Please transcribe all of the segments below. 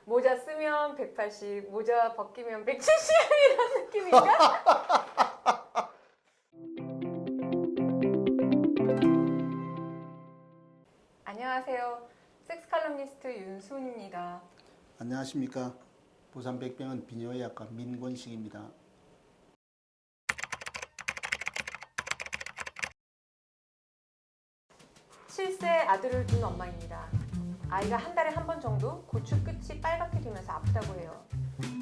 모자 쓰면 180, 모자 벗기면 170 이런 느낌인가? 안녕하세요. 섹스 칼럼니스트 윤수은입니다. 안녕하십니까. 부산 백병원 비뇨의학과 민권식입니다. 실세 아들을 둔 엄마입니다. 아이가 한 달에 한 번 정도 고추 끝이 빨갛게 되면서 아프다고 해요.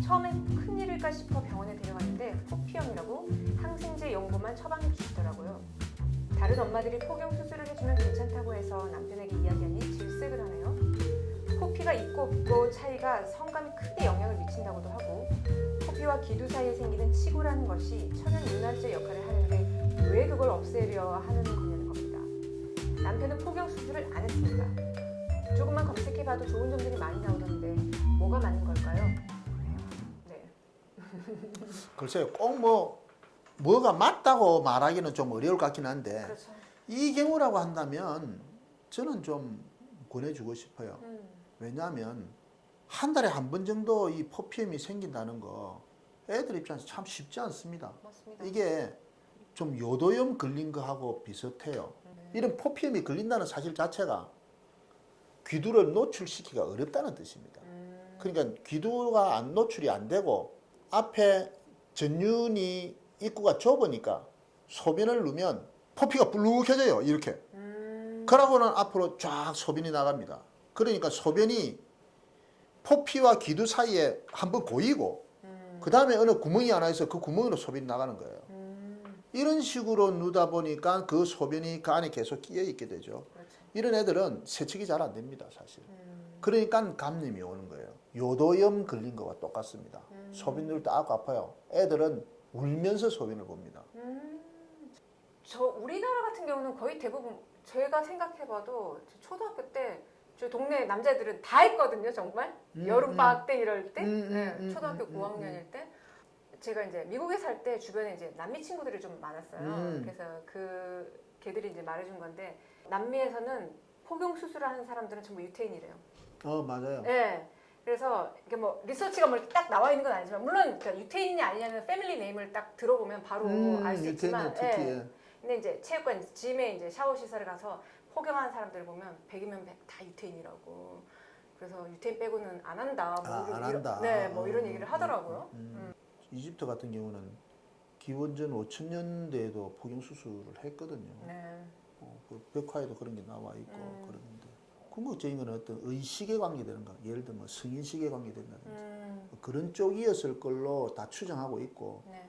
처음엔 큰일일까 싶어 병원에 데려갔는데 포피염이라고 항생제 연고만 처방해 주시더라고요. 다른 엄마들이 폭염 수술을 해주면 괜찮다고 해서 남편에게 이야기하니 질색을 하네요. 포피가 있고 없고 차이가 성감이 크게 영향을 미친다고도 하고, 포피와 기두 사이에 생기는 치고라는 것이 천연 윤활제 역할을 하는데 왜 그걸 없애려 하는 거냐는 겁니다. 남편은 폭염 수술을 안 했습니다. 조금만 검색해봐도 좋은 점들이 많이 나오던데 뭐가 맞는 걸까요? 네. 글쎄요, 꼭 뭐가 맞다고 말하기는 좀 어려울 것 같긴 한데, 그렇죠. 이 경우라고 한다면 저는 좀 권해주고 싶어요. 왜냐하면 한 달에 한 번 정도 이 포피엠이 생긴다는 거 애들 입장에서 참 쉽지 않습니다. 맞습니다. 이게 좀 요도염 걸린 거하고 비슷해요. 이런 포피엠이 걸린다는 사실 자체가 귀두를 노출시키기가 어렵다는 뜻입니다. 그러니까 귀두가 노출이 안 되고 앞에 전륜이 입구가 좁으니까 소변을 누면 포피가 불룩해져요. 이렇게. 그러고는 앞으로 쫙 소변이 나갑니다. 그러니까 소변이 포피와 귀두 사이에 한번 고이고 그 다음에 어느 구멍이 하나 있어 그 구멍으로 소변이 나가는 거예요. 이런 식으로 누다 보니까 그 소변이 그 안에 계속 끼어 있게 되죠. 그렇죠. 이런 애들은 세척이 잘 안 됩니다, 사실. 그러니까 감염이 오는 거예요. 요도염 걸린 거와 똑같습니다. 소변 누를 때 아파요. 애들은 울면서 소변을 봅니다. 저 우리나라 같은 경우는 거의 대부분 제가 생각해봐도 초등학교 때 저희 동네 남자애들은 다 했거든요, 정말. 여름방학 때 이럴 때, 초등학교 5학년일 때. 제가 이제 미국에 살 때 주변에 이제 남미 친구들이 좀 많았어요. 그래서 그 걔들이 이제 말해준 건데, 남미에서는 폭용 수술을 하는 사람들은 전부 유태인이래요. 맞아요. 네. 그래서 이게 뭐 리서치가 뭐 딱 나와 있는 건 아니지만, 물론 그러니까 유태인이 아니냐는 패밀리 네임을 딱 들어보면 바로 알 수 있지만, 특히, 예. 근데 이제 체육관 짐에 이제 샤워 시설에 가서 폭염하는 사람들 보면 100이면 100 다 유태인이라고. 그래서 유태인 빼고는 안 한다. 뭐 안 한다. 네, 뭐 이런 얘기를 하더라고요. 이집트 같은 경우는 기원전 5000년대에도 폭용 수술을 했거든요. 네. 그 벽화에도 그런 게 나와 있고 그러는데 궁극적인 건 어떤 의식에 관계되는가, 예를 들면 성인식에 관계된다든지 그런 쪽이었을 걸로 다 추정하고 있고, 네.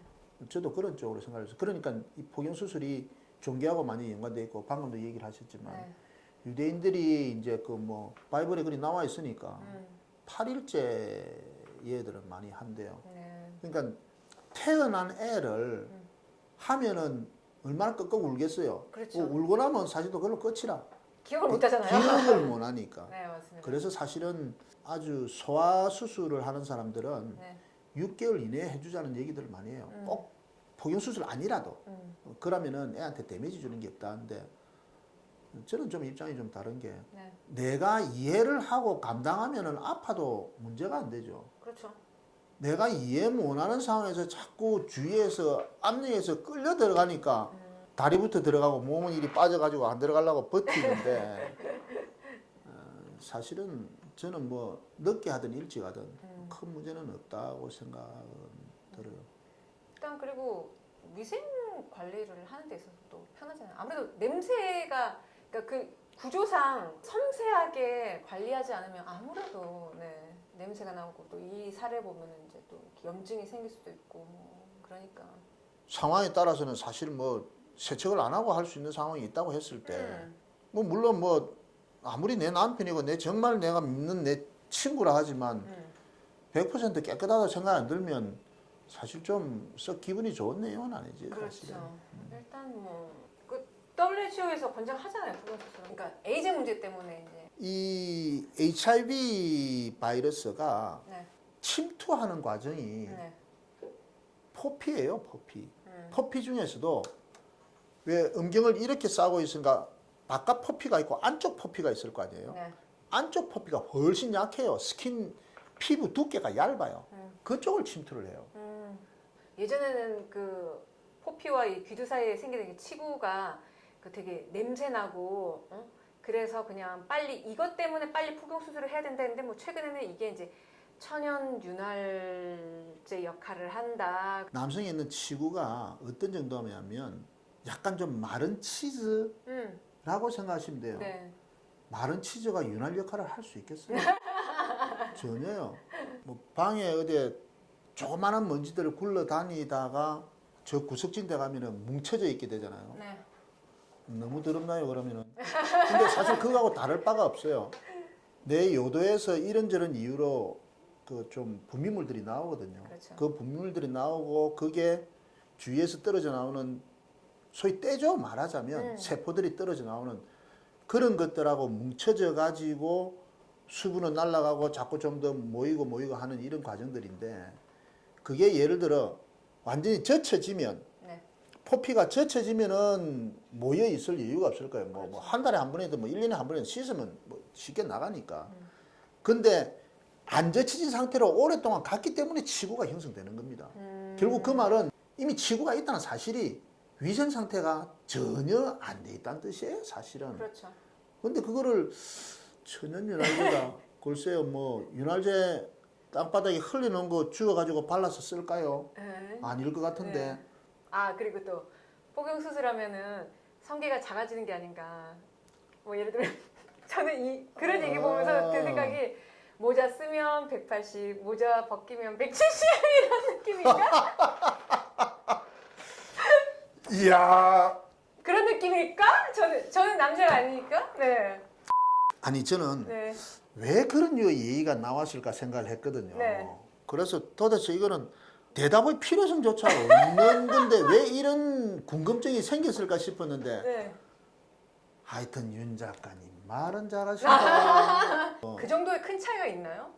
저도 그런 쪽으로 생각해서, 그러니까 이 폭용 수술이 종교하고 많이 연관돼 있고, 방금도 얘기를 하셨지만 네. 유대인들이 이제 그 뭐 바이블에 그리 나와 있으니까 8일째 얘들은 많이 한대요. 네. 그러니까 태어난 애를 하면은 얼마나 끄끄 울겠어요. 그렇죠. 울고 나면 사실 또 그걸로 끝이라. 기억을 못 하잖아요. 기억을 못 하니까. 네, 맞습니다. 그래서 사실은 아주 소아 수술을 하는 사람들은 네. 6개월 이내에 해주자는 얘기들을 많이 해요. 꼭 폭용 수술 아니라도. 그러면은 애한테 데미지 주는 게 없다는데, 저는 좀 입장이 좀 다른 게, 네. 내가 이해를 하고 감당하면은 아파도 문제가 안 되죠. 그렇죠. 내가 이해 못하는 상황에서 자꾸 주위에서 압력에서 끌려 들어가니까 다리부터 들어가고 몸은 이리 빠져가지고 안 들어가려고 버티는데, 사실은 저는 뭐 늦게 하든 일찍 하든 큰 문제는 없다고 생각은 들어요. 일단 그리고 위생 관리를 하는 데 있어서 또 편하잖아요. 아무래도 냄새가, 그러니까 그 구조상 섬세하게 관리하지 않으면 아무래도 네, 냄새가 나오고, 또 이 사례 보면은 이제 또 염증이 생길 수도 있고 뭐 그러니까. 상황에 따라서는 사실 뭐 세척을 안 하고 할 수 있는 상황이 있다고 했을 때, 뭐 물론 뭐 아무리 내 남편이고 내 정말 내가 믿는 내 친구라 하지만 100% 깨끗하다 생각 안 들면 사실 좀 썩 기분이 좋은 내용은 아니지. 그렇죠. 사실은. 일단 그 WHO에서 권장하잖아요, 폭염 수술. 그러니까 에이즈 문제 때문에 이제. 이 HIV 바이러스가 네. 침투하는 과정이 네. 포피예요, 포피. 포피 중에서도 왜 음경을 이렇게 싸고 있으니까 바깥 포피가 있고 안쪽 포피가 있을 거 아니에요. 네. 안쪽 포피가 훨씬 약해요. 스킨 피부 두께가 얇아요. 그쪽을 침투를 해요. 예전에는 그 포피와 이 귀두 사이에 생기는 게 치구가 그 되게 냄새 나고 그래서 그냥 빨리 이것 때문에 빨리 포경 수술을 해야 된다 했는데 뭐 최근에는 이게 이제 천연 윤활제 역할을 한다. 남성에 있는 치구가 어떤 정도냐면 약간 좀 마른 치즈라고 생각하시면 돼요. 네. 마른 치즈가 윤활 역할을 할 수 있겠어요? 전혀요. 뭐 방에 어디 조그마한 먼지들을 굴러다니다가 저 구석진 데 가면은 뭉쳐져 있게 되잖아요. 네. 너무 더럽나요 그러면은? 근데 사실 그거하고 다를 바가 없어요. 내 요도에서 이런저런 이유로 그 좀 분비물들이 나오거든요. 그렇죠. 그 분비물들이 나오고 그게 주위에서 떨어져 나오는 소위 떼죠 말하자면 세포들이 떨어져 나오는 그런 것들하고 뭉쳐져 가지고 수분은 날아가고 자꾸 좀 더 모이고 하는 이런 과정들인데 그게 예를 들어 완전히 젖혀지면 네. 포피가 젖혀지면은 모여 있을 이유가 없을 거예요. 뭐 한 달에 한 번이든 뭐 1년에 한 번이든 씻으면 뭐 쉽게 나가니까. 근데 안 젖혀진 상태로 오랫동안 갔기 때문에 치구가 형성되는 겁니다. 결국 그 말은 이미 치구가 있다는 사실이 위생 상태가 전혀 안 돼 있다는 뜻이에요, 사실은. 그렇죠. 근데 그거를 천연 윤활제다. 글쎄요, 뭐 윤활제 땅바닥에 흘려놓은 거 주워가지고 발라서 쓸까요? 네. 아닐 것 같은데. 네. 아 그리고 또 포경 수술하면은 성기가 작아지는 게 아닌가. 뭐 예를 들면 저는 이 그런 얘기 보면서 그 생각이 모자 쓰면 180, 모자 벗기면 170 이런 느낌인가? 이야. 그런 느낌일까? 저는 남자가 아니니까. 네. 아니 저는 네. 왜 그런 류의 얘기가 나왔을까 생각을 했거든요. 네. 그래서 도대체 이거는 대답의 필요성조차 없는 건데 왜 이런 궁금증이 생겼을까 싶었는데 네. 하여튼 윤 작가님 말은 잘하신다. 그 정도의 큰 차이가 있나요?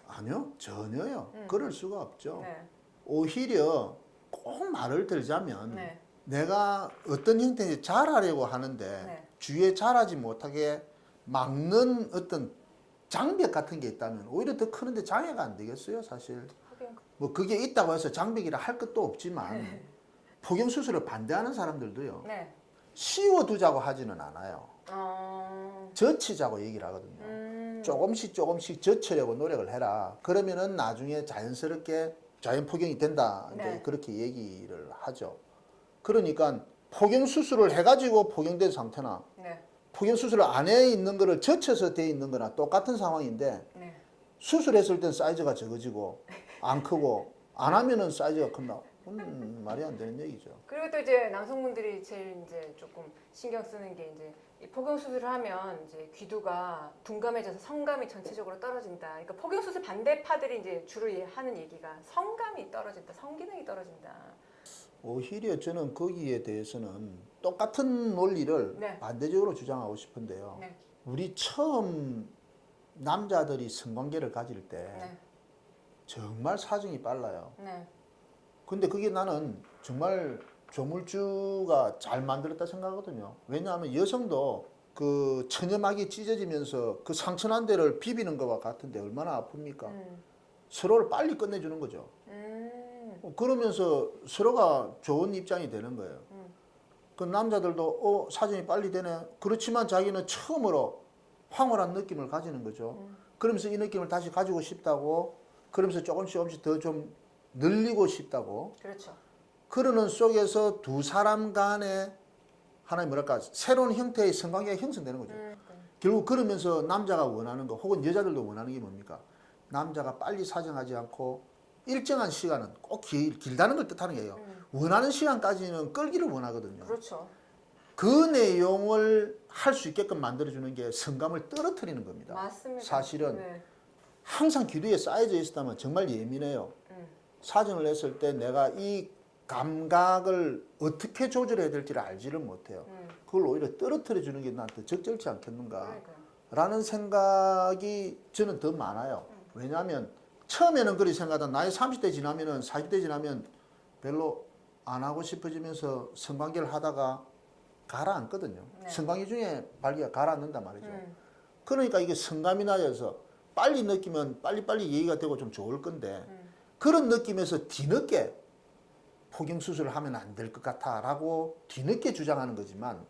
아니요, 전혀요. 그럴 수가 없죠. 네. 오히려 꼭 말을 들자면 네. 내가 어떤 형태인지 잘하려고 하는데 네. 주위에 잘하지 못하게 막는 어떤 장벽 같은 게 있다면 오히려 더 크는데 장애가 안 되겠어요, 사실. 하긴 뭐 그게 있다고 해서 장벽이라 할 것도 없지만 포경 수술을 반대하는 사람들도요. 네. 씌워두자고 하지는 않아요. 젖히자고 얘기를 하거든요. 조금씩 젖히려고 노력을 해라. 그러면은 나중에 자연스럽게 자연 포경이 된다. 이제 네. 그렇게 얘기를 하죠. 그러니까 포경 수술을 해가지고 포경된 상태나 네. 포경 수술을 안에 있는 거를 젖혀서 돼 있는 거나 똑같은 상황인데 네. 수술했을 땐 사이즈가 적어지고 안 크고 안 하면은 사이즈가 큰다. 말이 안 되는 얘기죠. 그리고 또 이제 남성분들이 제일 이제 조금 신경 쓰는 게 이제 이 포경 수술을 하면 이제 귀두가 둔감해져서 성감이 전체적으로 떨어진다. 그러니까 포경 수술 반대파들이 이제 주로 하는 얘기가 성감이 떨어진다, 성기능이 떨어진다. 오히려 저는 거기에 대해서는 똑같은 논리를 네. 반대적으로 주장하고 싶은데요. 네. 우리 처음 남자들이 성관계를 가질 때 네. 정말 사정이 빨라요. 네. 근데 그게 나는 정말 조물주가 잘 만들었다 생각하거든요. 왜냐하면 여성도 그 처녀막이 찢어지면서 그 상처난 데를 비비는 것과 같은데 얼마나 아픕니까? 서로를 빨리 끝내주는 거죠. 그러면서 서로가 좋은 입장이 되는 거예요. 그 남자들도 사정이 빨리 되네. 그렇지만 자기는 처음으로 황홀한 느낌을 가지는 거죠. 그러면서 이 느낌을 다시 가지고 싶다고 그러면서 조금씩 더 좀 늘리고 싶다고. 그렇죠. 그러는 속에서 두 사람 간에 하나의 뭐랄까 새로운 형태의 성관계가 형성되는 거죠. 결국 그러면서 남자가 원하는 거 혹은 여자들도 원하는 게 뭡니까? 남자가 빨리 사정하지 않고 일정한 시간은 꼭 길다는 걸 뜻하는 거예요. 원하는 시간까지는 끌기를 원하거든요. 그렇죠. 그 내용을 할 수 있게끔 만들어주는 게 성감을 떨어뜨리는 겁니다. 맞습니다. 사실은 네. 항상 귀두에 쌓여져 있었다면 정말 예민해요. 사정을 했을 때 내가 이 감각을 어떻게 조절해야 될지를 알지를 못해요. 그걸 오히려 떨어뜨려 주는 게 나한테 적절치 않겠는가 그러니까요. 라는 생각이 저는 더 많아요. 왜냐하면 처음에는 그렇게 생각하다 나이 30대 지나면은 40대 지나면 별로 안 하고 싶어지면서 성관계를 하다가 가라앉거든요. 네. 성관계 중에 발기가 가라앉는단 말이죠. 그러니까 이게 성감이 낮아서 빨리 느끼면 빨리빨리 얘기가 되고 좀 좋을 건데 그런 느낌에서 뒤늦게 포경 수술을 하면 안 될 것 같아라고 뒤늦게 주장하는 거지만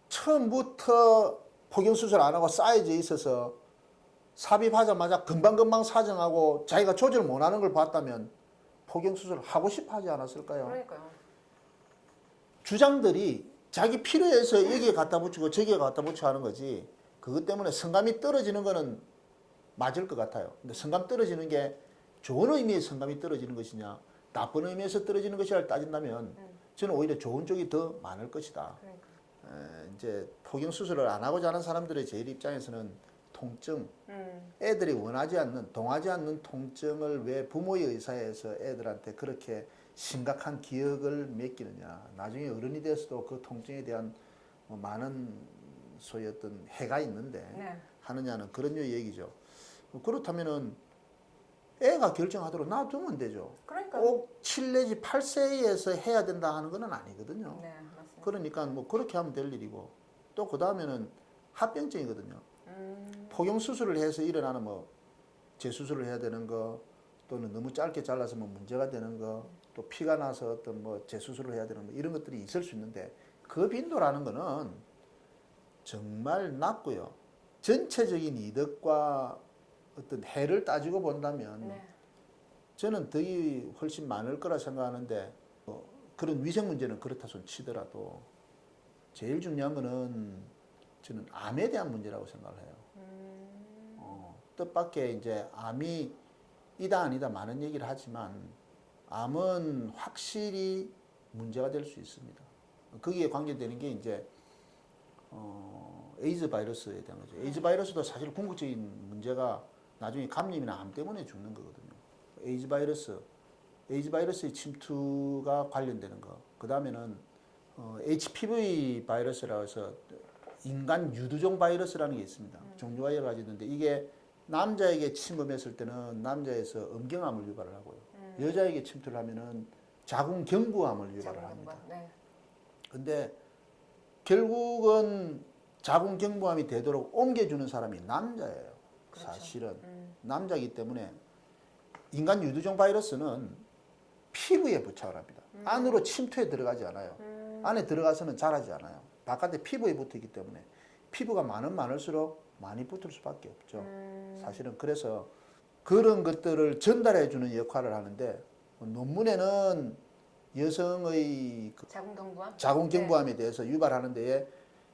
처음부터 포경 수술 안 하고 쌓여져 있어서 삽입하자마자 금방금방 사정하고 자기가 조절 못하는 걸 봤다면 포경 수술을 하고 싶어 하지 않았을까요? 그러니까요. 주장들이 자기 필요해서 여기에 갖다 붙이고 저기에 갖다 붙이고 하는 거지 그것 때문에 성감이 떨어지는 거는 맞을 것 같아요. 근데 성감 떨어지는 게 좋은 의미의 성감이 떨어지는 것이냐 나쁜 의미에서 떨어지는 것이냐를 따진다면 저는 오히려 좋은 쪽이 더 많을 것이다. 그러니까. 이제 포경 수술을 안 하고자 하는 사람들의 제일 입장에서는 통증, 애들이 원하지 않는, 동하지 않는 통증을 왜 부모의 의사에서 애들한테 그렇게 심각한 기억을 맡기느냐. 나중에 어른이 돼서도 그 통증에 대한 많은 소위 어떤 해가 있는데 네. 하느냐는 그런 얘기죠. 그렇다면은 애가 결정하도록 놔두면 되죠. 그러니까. 꼭 7 내지 8세에서 해야 된다 하는 건 아니거든요. 네, 맞습니다. 그러니까 뭐 그렇게 하면 될 일이고 또 그 다음에는 합병증이거든요. 포경 수술을 해서 일어나는 뭐 재수술을 해야 되는 거 또는 너무 짧게 잘라서 뭐 문제가 되는 거 또 피가 나서 어떤 뭐 재수술을 해야 되는 거 이런 것들이 있을 수 있는데 그 빈도라는 거는 정말 낮고요. 전체적인 이득과 어떤 해를 따지고 본다면 네. 저는 덕이 훨씬 많을 거라 생각하는데 그런 위생 문제는 그렇다 손 치더라도 제일 중요한 거는 저는 암에 대한 문제라고 생각을 해요. 뜻밖의 이제 암이 이다 아니다 많은 얘기를 하지만 암은 확실히 문제가 될 수 있습니다. 거기에 관계되는 게 이제 에이즈 바이러스에 대한 거죠. 에이즈 바이러스도 사실 궁극적인 문제가 나중에 감염이나 암 때문에 죽는 거거든요. 에이즈 바이러스의 침투가 관련되는 거. 그 다음에는 HPV 바이러스라고 해서 인간 유두종 바이러스라는 게 있습니다. 종류가 여러 가지 있는데 이게 남자에게 침범했을 때는 남자에서 음경암을 유발을 하고요. 여자에게 침투를 하면은 자궁경부암을 유발을 합니다. 네. 근데 결국은 자궁경부암이 되도록 옮겨주는 사람이 남자예요. 그렇죠. 사실은 남자이기 때문에 인간 유두종 바이러스는 피부에 부착을 합니다. 안으로 침투해 들어가지 않아요. 안에 들어가서는 자라지 않아요. 바깥에 피부에 붙어있기 때문에 피부가 많을수록 많이 붙을 수밖에 없죠. 사실은 그래서 그런 것들을 전달해 주는 역할을 하는데 논문에는 여성의 그 자궁경부암? 자궁경부암에 대해서 유발하는 데에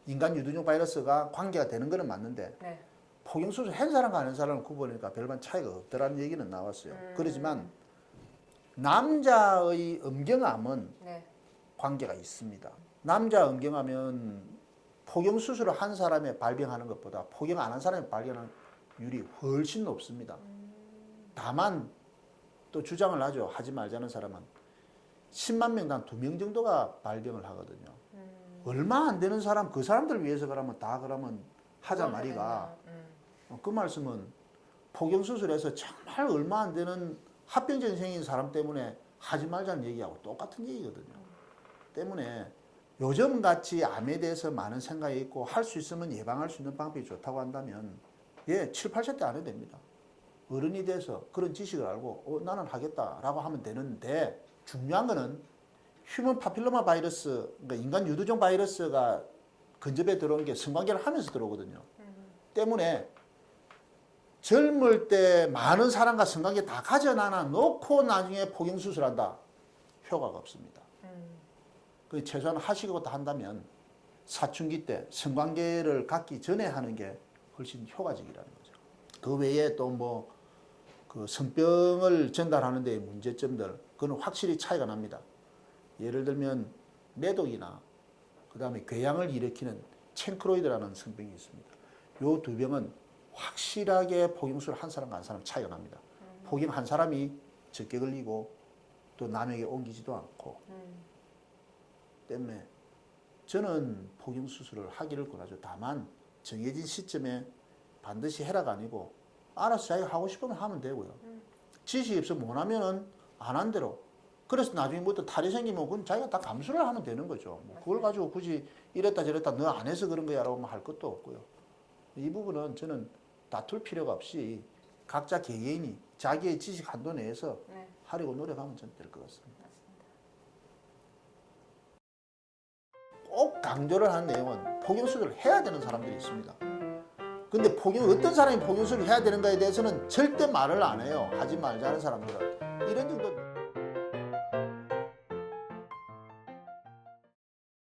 인간 유두종 바이러스가 관계가 되는 것은 맞는데 네. 포경수술 한 사람과 안 한 사람을 구분하니까 별반 차이가 없더라는 얘기는 나왔어요. 그렇지만 남자의 음경암은 네. 관계가 있습니다. 남자 음경암은 포경 수술을 한 사람의 발병하는 것보다 포경 안 한 사람의 발병하는 율이 훨씬 높습니다. 다만 또 주장을 하죠. 하지 말자는 사람은 10만 명당 2명 정도가 발병을 하거든요. 얼마 안 되는 사람 그 사람들 위해서 그러면 다 그러면 하자 말이가 그 말씀은 포경 수술에서 정말 얼마 안 되는 합병증이 생긴 사람 때문에 하지 말자는 얘기하고 똑같은 얘기거든요. 때문에 요즘 같이 암에 대해서 많은 생각이 있고 할 수 있으면 예방할 수 있는 방법이 좋다고 한다면 7, 8세 때 안 해도 됩니다. 어른이 돼서 그런 지식을 알고 나는 하겠다라고 하면 되는데 중요한 거는 휴먼 파필로마 바이러스, 그러니까 인간 유두종 바이러스가 근접에 들어온 게 성관계를 하면서 들어오거든요. 때문에 젊을 때 많은 사람과 성관계 다 가져놔 놓고 나중에 포경 수술한다. 효과가 없습니다. 그 최소한 하시고 한다면 사춘기 때 성관계를 갖기 전에 하는 게 훨씬 효과적이라는 거죠. 그 외에 또 뭐 그 성병을 전달하는 데의 문제점들 그건 확실히 차이가 납니다. 예를 들면 매독이나 그 다음에 궤양을 일으키는 챙크로이드라는 성병이 있습니다. 요 두 병은 확실하게 포경수를 한 사람과 한 사람 차이가 납니다. 포경 한 사람이 적게 걸리고 또 남에게 옮기지도 않고 때문에 저는 포경 수술을 하기를 권하죠. 다만 정해진 시점에 반드시 해라가 아니고 알아서 자기가 하고 싶으면 하면 되고요. 지식이 없어 못 하면은 안 한 대로. 그래서 나중에 뭐또 탈이 생기면 그건 자기가 다 감수를 하면 되는 거죠. 뭐 그걸 가지고 굳이 이랬다 저랬다 너 안 해서 그런 거야라고 할 것도 없고요. 이 부분은 저는 다툴 필요가 없이 각자 개개인이 자기의 지식 한도 내에서 네, 하려고 노력하면 좀 될 것 같습니다. 맞습니다. 꼭 강조를 하는 내용은 폭염수술을 해야 되는 사람들이 있습니다. 근데 어떤 사람이 폭염수술을 해야 되는가에 대해서는 절대 말을 안 해요. 하지 말자는 사람들은. 이런 정도.